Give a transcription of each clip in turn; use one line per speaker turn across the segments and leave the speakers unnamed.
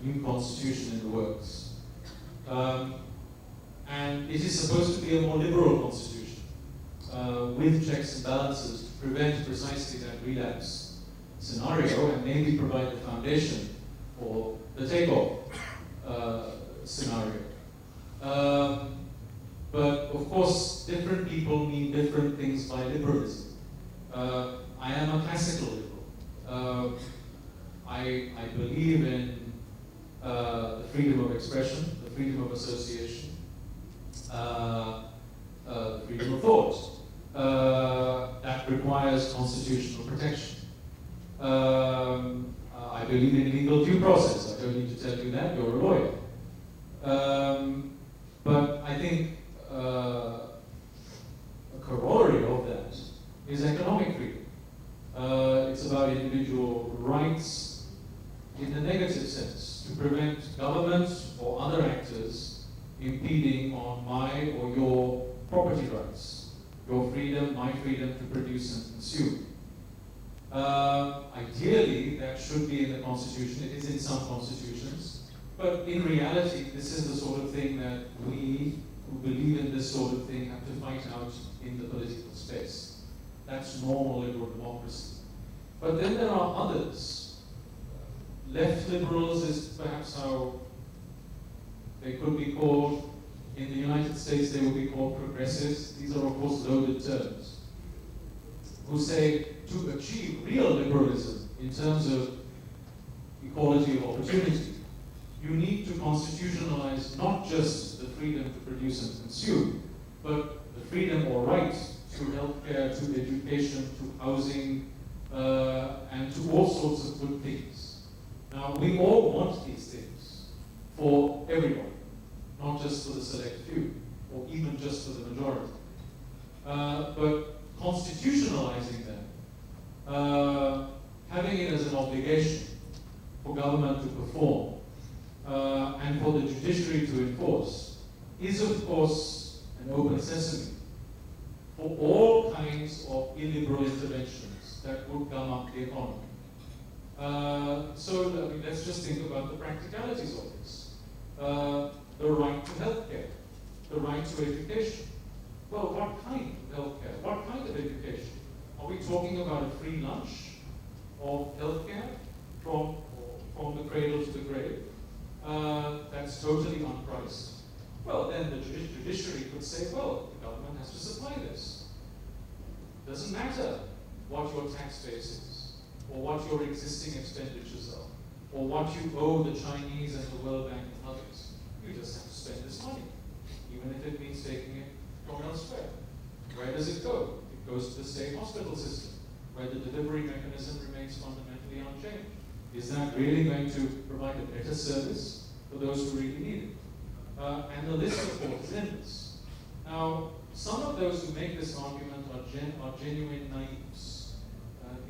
new constitution in the works. And it is supposed to be a more liberal constitution, with checks and balances to prevent precisely that relapse scenario and maybe provide the foundation for the takeoff scenario. But of course, different people mean different things by liberalism. I am a classical liberal. I believe in the freedom of expression, the freedom of association, the freedom of thought. That requires constitutional protection. I believe in legal due process. I don't need to tell you that, you're a lawyer. But I think a corollary of that is economic freedom. It's about individual rights in the negative sense, to prevent government or other actors impeding on my or your property rights, your freedom, my freedom to produce and consume. Ideally, that should be in the Constitution. It is in some constitutions. But in reality, this is the sort of thing that we who believe in this sort of thing have to fight out in the political space. That's normal liberal democracy. But then there are others. Left liberals is perhaps how they could be called. In the United States, they would be called progressives. These are, of course, loaded terms. Who say to achieve real liberalism in terms of equality of opportunity, you need to constitutionalize not just the freedom to produce and consume, but the freedom or right to healthcare, to education, to housing, and to all sorts of good things. Now, we all want these things for everyone, not just for the select few, or even just for the majority. But constitutionalizing them, having it as an obligation for government to perform, and for the judiciary to enforce, is of course an open sesame for all kinds of illiberal interventions that would gum up the economy. So I mean, let's just think about the practicalities of this. The right to healthcare, the right to education. Well, what kind of healthcare? What kind of education? Are we talking about a free lunch of healthcare from the cradle to the grave? That's totally unpriced. Well, then the judiciary could say, well, the government has to supply this. Doesn't matter what your tax base is, or what your existing expenditures are, or what you owe the Chinese and the World Bank and others. You just have to spend this money, even if it means taking it from elsewhere. Where does it go? It goes to the state hospital system, where the delivery mechanism remains fundamentally unchanged. Is that really going to provide a better service for those who really need it? And the list, of course, is endless. Now, some of those who make this argument are genuine naives.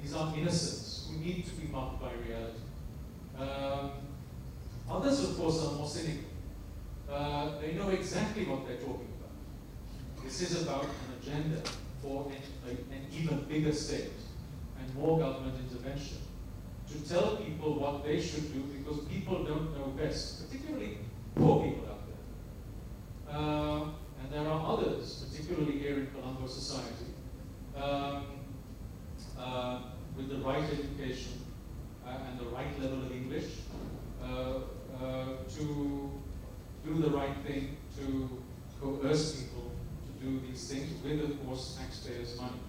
These are innocents who need to be marked by reality. Others, of course, are more cynical. They know exactly what they're talking about. This is about an agenda for an even bigger state and more government intervention to tell people what they should do, because people don't know best, particularly poor people out there. And there are others, particularly here in Colombo society, with the right education and the right level of English, to do the right thing, to coerce people to do these things with, of course, taxpayers' money.